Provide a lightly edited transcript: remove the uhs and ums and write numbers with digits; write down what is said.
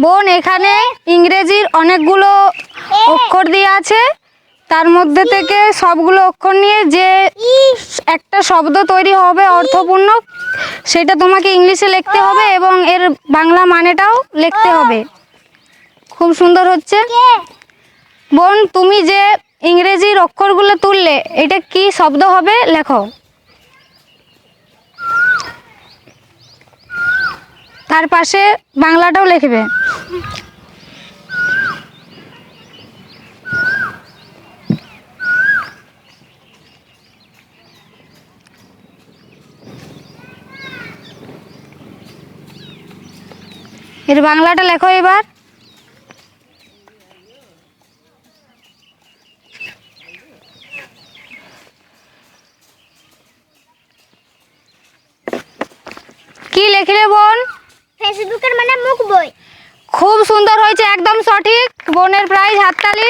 বোন এখানে ইংরেজির অনেকগুলো অক্ষর দেওয়া আছে, তার মধ্যে থেকে সবগুলো অক্ষর নিয়ে যে একটা শব্দ তৈরি হবে অর্থপূর্ণ, সেটা তোমাকে ইংলিশে লিখতে হবে এবং এর বাংলা মানেটাও লিখতে হবে। খুব সুন্দর হচ্ছে। বোন তুমি যে ইংরেজির অক্ষরগুলো তুললে, এটা কি শব্দ হবে লেখো। তার পাশে বাংলাটাও লিখবে। এর বাংলাটা লেখো এবার। কি লিখলে বোন? ফেসবুকের মানে মুখ বই। খুব সুন্দর হয়েছে, একদম সঠিক। বোনের প্রাইজ, হাততালি।